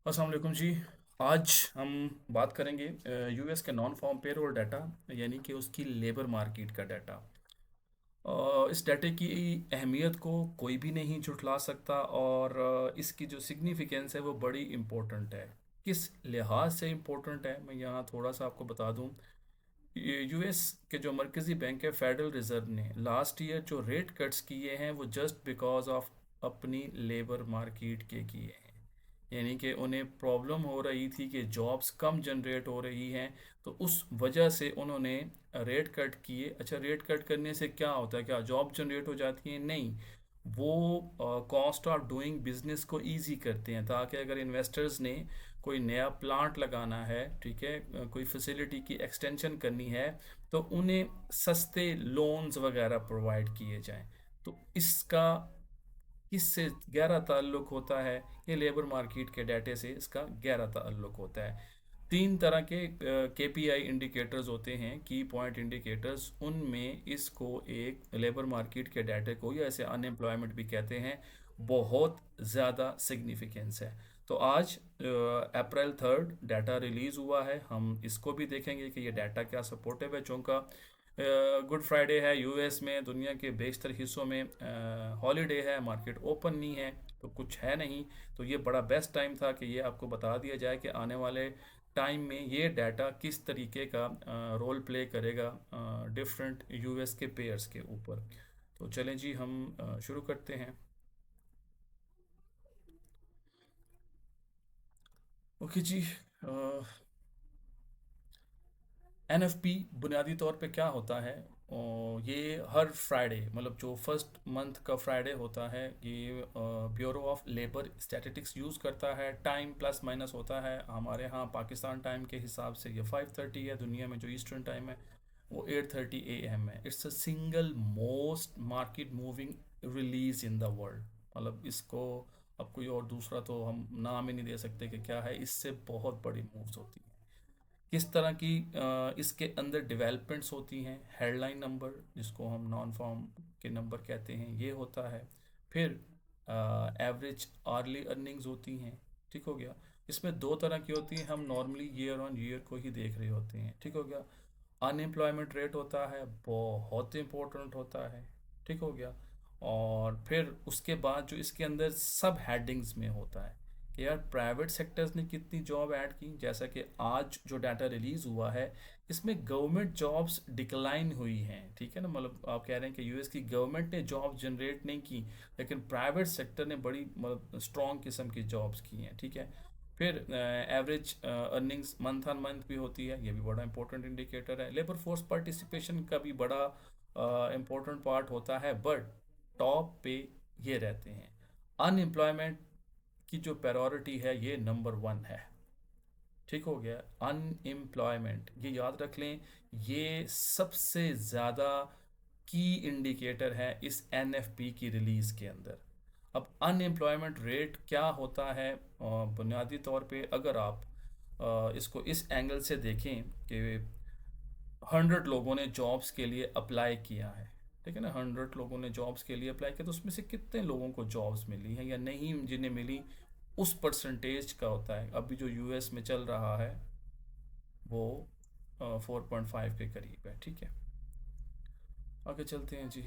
अस्सलाम वालेकुम जी। आज हम बात करेंगे यूएस के नॉन फार्म पेरोल डाटा, यानी कि उसकी लेबर मार्केट का डाटा। इस डाटे की अहमियत को कोई भी नहीं झुठला सकता, और इसकी जो सिग्निफिकेंस है वो बड़ी इम्पोर्टेंट है। किस लिहाज से इम्पोर्टेंट है, मैं यहाँ थोड़ा सा आपको बता दूँ। यूएस के जो मरकज़ी बैंक है, फेडरल रिज़र्व ने लास्ट ईयर जो रेट कट्स किए हैं वो जस्ट बिकॉज ऑफ अपनी लेबर मार्केट के किए हैं। यानी कि उन्हें प्रॉब्लम हो रही थी कि जॉब्स कम जनरेट हो रही हैं, तो उस वजह से उन्होंने रेट कट किए। अच्छा, रेट कट करने से क्या होता है? क्या जॉब जनरेट हो जाती है? नहीं, वो कॉस्ट ऑफ डूइंग बिजनेस को इजी करते हैं, ताकि अगर इन्वेस्टर्स ने कोई नया प्लांट लगाना है, ठीक है, कोई फैसिलिटी की एक्सटेंशन करनी है, तो उन्हें सस्ते लोन्स वगैरह प्रोवाइड किए जाएं। तो इसका किससे गहरा ताल्लुक होता है? ये लेबर मार्केट के डाटे से इसका गहरा ताल्लुक होता है। तीन तरह के केपीआई इंडिकेटर्स होते हैं, की पॉइंट इंडिकेटर्स। उनमें इसको एक लेबर मार्केट के डाटे को, या ऐसे अनएम्प्लॉयमेंट भी कहते हैं, बहुत ज़्यादा सिग्निफिकेंस है। तो आज अप्रैल 3 डाटा रिलीज़ हुआ है, हम इसको भी देखेंगे कि ये डाटा क्या सपोर्टिव है। चूँकि गुड फ्राइडे है यूएस में, दुनिया के बेशतर हिस्सों में हॉलीडे है, मार्केट ओपन नहीं है, तो कुछ है नहीं। तो ये बड़ा बेस्ट टाइम था कि ये आपको बता दिया जाए कि आने वाले टाइम में ये डाटा किस तरीके का रोल प्ले करेगा डिफरेंट यूएस के पेयर्स के ऊपर। तो चलें जी, हम शुरू करते हैं। ओके जी। एनएफपी बुनियादी तौर पे क्या होता है? ये हर फ्राइडे, मतलब जो फर्स्ट मंथ का फ्राइडे होता है, ये bureau of labour statistics use करता है। टाइम प्लस माइनस होता है। हमारे यहाँ पाकिस्तान टाइम के हिसाब से ये 5:30 है, दुनिया में जो ईस्टर्न टाइम है वो 8:30 AM है। It's a single most market moving release in the world. मतलब इसको अब कोई और दूसरा तो हम नाम ही नहीं दे सकते कि क्या है। इससे बहुत बड़ी मूव्स होती हैं। किस तरह की इसके अंदर डेवलपमेंट्स होती हैं? हेडलाइन नंबर, जिसको हम नॉन फॉर्म के नंबर कहते हैं, ये होता है। फिर एवरेज आर्ली अर्निंग्स होती हैं। ठीक हो गया। इसमें दो तरह की होती हैं, हम नॉर्मली ईयर ऑन ईयर को ही देख रहे होते हैं। ठीक हो गया। अनएम्प्लॉयमेंट रेट होता है, बहुत इंपॉर्टेंट होता है। ठीक हो गया। और फिर उसके बाद जो इसके अंदर सब हेडिंग्स में होता है कि यार प्राइवेट सेक्टर्स ने कितनी जॉब ऐड की। जैसा कि आज जो डाटा रिलीज़ हुआ है, इसमें गवर्नमेंट जॉब्स डिक्लाइन हुई हैं। ठीक है ना, मतलब आप कह रहे हैं कि यूएस की गवर्नमेंट ने जॉब जनरेट नहीं की, लेकिन प्राइवेट सेक्टर ने बड़ी मतलब स्ट्रॉन्ग किस्म की जॉब्स की हैं। ठीक है। फिर average earnings month on month भी होती है, ये भी बड़ा इंपॉर्टेंट इंडिकेटर है। लेबर फोर्स पार्टिसिपेशन का भी बड़ा इंपॉर्टेंट पार्ट होता है, बट टॉप पे ये रहते हैं। अनएम्प्लॉयमेंट की जो प्रायोरिटी है, ये नंबर 1 है। ठीक हो गया। अनएम्प्लॉयमेंट, ये याद रख लें, ये सबसे ज़्यादा की इंडिकेटर है इस एनएफपी की रिलीज़ के अंदर। अब अनएम्प्लॉयमेंट रेट क्या होता है? बुनियादी तौर पे अगर आप इसको इस एंगल से देखें कि 100 लोगों ने जॉब्स के लिए अप्लाई किया है, ठीक है ना, 100 लोगों ने जॉब्स के लिए अप्लाई किया, तो उसमें से कितने लोगों को जॉब्स मिली हैं या नहीं, जिन्हें मिली, उस परसेंटेज का होता है। अभी जो यूएस में चल रहा है वो 4.5 के करीब है। ठीक है। आगे चलते हैं जी।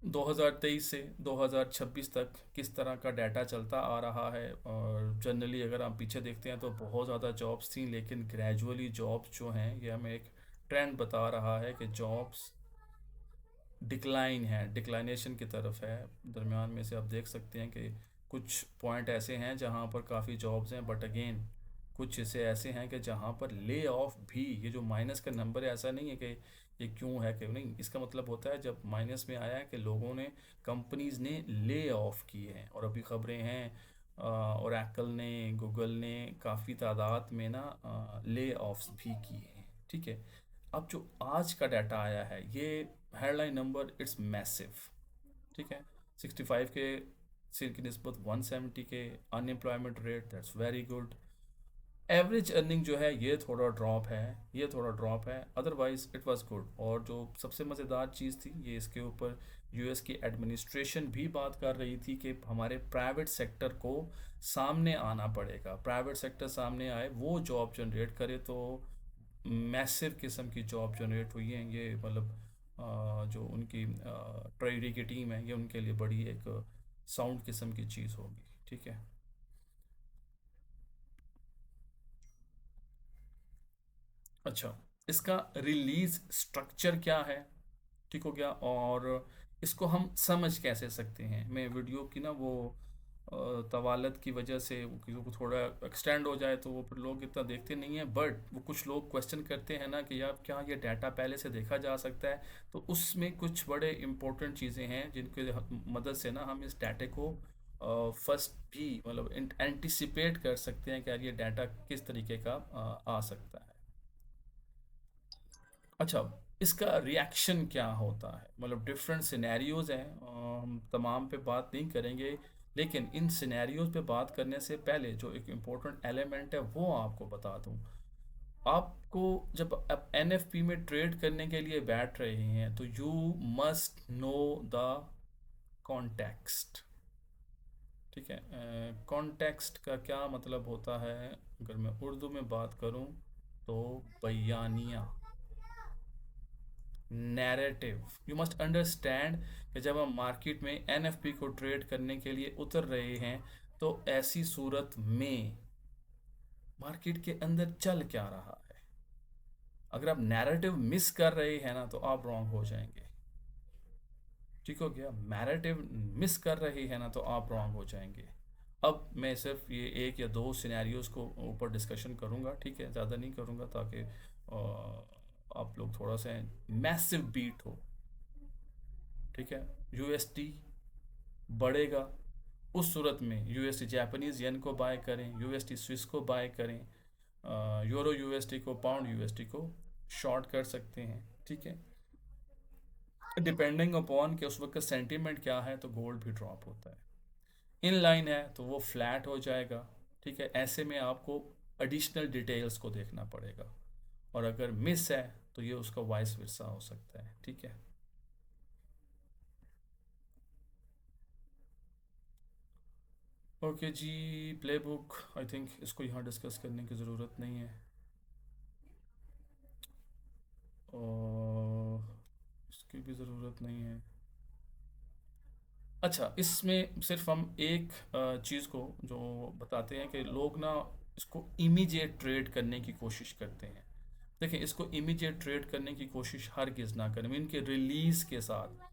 2023 से 2026 तक किस तरह का डाटा चलता आ रहा है? और जनरली अगर हम पीछे देखते हैं तो बहुत ज़्यादा जॉब्स थी, लेकिन ग्रेजुअली जॉब्स जो हैं, ये हमें एक ट्रेंड बता रहा है कि जॉब्स डिक्लाइन है, डिक्लाइनेशन की तरफ है। दरमियान में से आप देख सकते हैं कि कुछ पॉइंट ऐसे हैं जहां पर काफ़ी जॉब्स हैं, बट अगेन कुछ ऐसे ऐसे हैं कि जहां पर ले ऑफ भी, ये जो माइनस का नंबर है, ऐसा नहीं है कि ये क्यों है कि नहीं, इसका मतलब होता है जब माइनस में आया है कि लोगों ने, कंपनीज ने ले ऑफ किए हैं। और अभी खबरें हैं और एप्पल ने, गूगल ने काफ़ी तादाद में ना ले ऑफ्स भी किए हैं। ठीक है। अब जो आज का डाटा आया है, ये हेडलाइन नंबर, इट्स मैसिव। ठीक है। 65 के, सिर की नस्बत 170 के। Unemployment rate, that's very good. Average earning जो है ये थोड़ा ड्रॉप है, ये थोड़ा ड्रॉप है, अदरवाइज इट वाज गुड। और जो सबसे मज़ेदार चीज़ थी ये इसके ऊपर यूएस की एडमिनिस्ट्रेशन भी बात कर रही थी कि हमारे प्राइवेट सेक्टर को सामने आना पड़ेगा, प्राइवेट सेक्टर सामने आए, वो जॉब जनरेट करे। तो मैसिव किस्म की जॉब जनरेट हुई है ये, मतलब जो उनकी ट्रेजरी की टीम है, ये उनके लिए बड़ी एक साउंड किस्म की चीज़ होगी। ठीक है। अच्छा, इसका रिलीज स्ट्रक्चर क्या है, ठीक हो गया। और इसको हम समझ कैसे सकते हैं, मैं वीडियो की ना वो तवालत की वजह से वो किसी को थोड़ा एक्सटेंड हो जाए तो वो फिर लोग इतना देखते नहीं हैं, बट वो कुछ लोग क्वेश्चन करते हैं ना कि यार क्या ये डाटा पहले से देखा जा सकता है। तो उसमें कुछ बड़े इंपॉर्टेंट चीज़ें हैं जिनके मदद से ना हम इस डाटे को फर्स्ट भी मतलब एंटिसिपेट कर सकते हैं कि यार ये डाटा किस तरीके का आ सकता है। अच्छा, इसका रिएक्शन क्या होता है, मतलब डिफरेंट सिनेरियोज हैं, हम तमाम पे बात नहीं करेंगे, लेकिन इन सिनेरियोज पे बात करने से पहले जो एक इम्पोर्टेंट एलिमेंट है वो आपको बता दूं। आपको जब आप एनएफपी में ट्रेड करने के लिए बैठ रहे हैं तो you must know the context. ठीक है, कॉन्टेक्स्ट का क्या मतलब होता है, अगर मैं उर्दू में बात करूं तो बयानिया, नैरेटिव। यू मस्ट अंडरस्टैंड कि जब हम मार्केट में एनएफपी को ट्रेड करने के लिए उतर रहे हैं तो ऐसी सूरत में मार्केट के अंदर चल क्या रहा है। अगर आप नैरेटिव मिस कर रहे हैं ना तो आप रॉन्ग हो जाएंगे। ठीक हो गया, नैरेटिव मिस कर रहे हैं ना तो आप रॉन्ग हो जाएंगे। अब मैं सिर्फ ये एक या दो सिनेरियोज को ऊपर डिस्कशन करूंगा, ठीक है, ज़्यादा नहीं करूंगा ताकि आप लोग थोड़ा सा मैसिव बीट हो। ठीक है, यूएसटी बढ़ेगा, उस सूरत में यूएसटी जापानीज येन को बाय करें, यूएसटी स्विस को बाय करें, यूरो यूएसटी को, पाउंड यूएसटी को शॉर्ट कर सकते हैं। ठीक है, डिपेंडिंग अपॉन कि उस वक्त सेंटीमेंट क्या है तो गोल्ड भी ड्रॉप होता है। इन लाइन है तो वो फ्लैट हो जाएगा। ठीक है, ऐसे में आपको एडिशनल डिटेल्स को देखना पड़ेगा, और अगर मिस है तो ये उसका वाइस वर्सा हो सकता है। ठीक है। Okay ji, play book I think इसको यहाँ डिस्कस करने की ज़रूरत नहीं है, और इसकी भी ज़रूरत नहीं है। अच्छा, इसमें सिर्फ हम एक चीज़ को जो बताते हैं कि लोग ना इसको इमीडिएट ट्रेड करने की कोशिश करते हैं। देखिए, इसको इमीडिएट ट्रेड करने की कोशिश हरगिज़ ना करें, इनके रिलीज़ के साथ।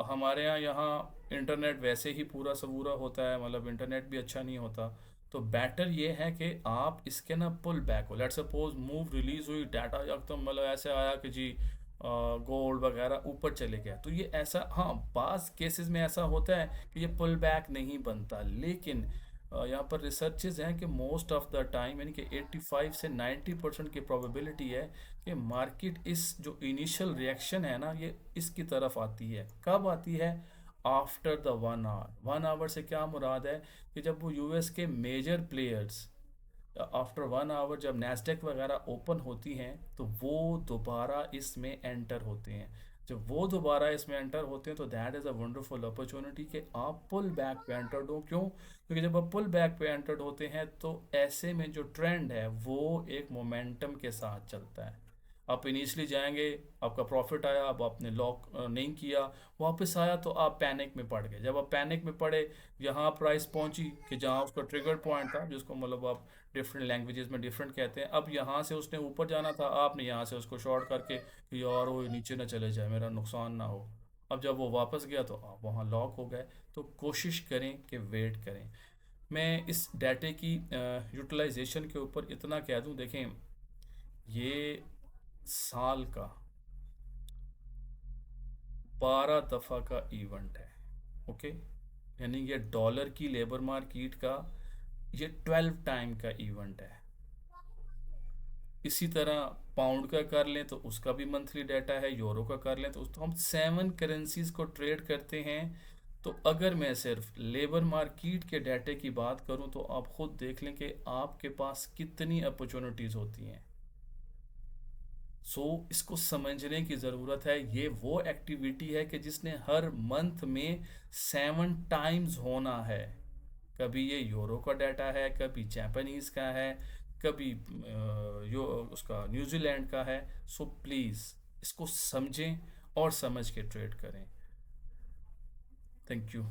हमारे यहाँ इंटरनेट वैसे ही पूरा सबूरा होता है, मतलब इंटरनेट भी अच्छा नहीं होता। तो बेटर ये है कि आप इसके ना पुल बैक हो, लेट सपोज मूव रिलीज हुई, डाटा एकदम मतलब ऐसे आया कि जी गोल्ड वगैरह ऊपर चले गया, तो ये ऐसा, हाँ बाज केसेस में ऐसा होता है कि ये पुल बैक नहीं बनता। लेकिन यहाँ पर रिसर्चेज हैं कि मोस्ट ऑफ द टाइम, यानी कि 85 से 90% की प्रोबेबिलिटी है कि मार्केट इस जो इनिशियल रिएक्शन है ना ये इसकी तरफ आती है। कब आती है? After the 1 our. 1 आवर से क्या मुराद है कि जब वो यूएस के मेजर प्लेयर्स आफ्टर 1 आवर जब नैस्डैक वगैरह ओपन होती हैं तो वो दोबारा इसमें एंटर होते हैं। जब वो दोबारा इसमें एंटर होते हैं तो that is a wonderful opportunity कि आप पुल बैक पे एंटर्ड हो। क्यों? क्योंकि जब आप पुल बैक पे एंटर्ड होते हैं तो ऐसे में जो ट्रेंड है वो एक मोमेंटम के साथ चलता है। आप इनिशियली जाएंगे, आपका प्रॉफिट आया, अब आपने लॉक नहीं किया, वापस आया तो आप पैनिक में पड़ गए। जब आप पैनिक में पड़े, यहाँ प्राइस पहुंची कि जहाँ उसका ट्रिगर पॉइंट था, जिसको मतलब आप डिफरेंट लैंग्वेजेस में डिफरेंट कहते हैं, अब यहाँ से उसने ऊपर जाना था, आपने यहाँ से उसको शॉर्ट करके कि यार वो नीचे ना चले जाए, मेरा नुकसान ना हो। अब जब वो वापस गया तो आप वहाँ लॉक हो गए। तो कोशिश करें कि वेट करें। मैं इस डाटे की यूटिलाइजेशन के ऊपर इतना कह दूं, देखें ये साल का 12 दफ़ा का इवेंट है। ओके, यानी ये डॉलर की लेबर मार्केट का ये 12 टाइम का इवेंट है। इसी तरह पाउंड का कर लें तो उसका भी मंथली डाटा है, यूरो का कर लें तो हम 7 करेंसीज को ट्रेड करते हैं तो अगर मैं सिर्फ लेबर मार्केट के डाटे की बात करूं तो आप खुद देख लें कि आपके पास कितनी अपॉर्चुनिटीज़ होती हैं। इसको समझने की ज़रूरत है। ये वो एक्टिविटी है कि जिसने हर मंथ में 7 टाइम्स होना है। कभी ये यूरो का डाटा है, कभी जापानीज़ का है, कभी यो उसका न्यूजीलैंड का है। प्लीज़ इसको समझें और समझ के ट्रेड करें। Thank you.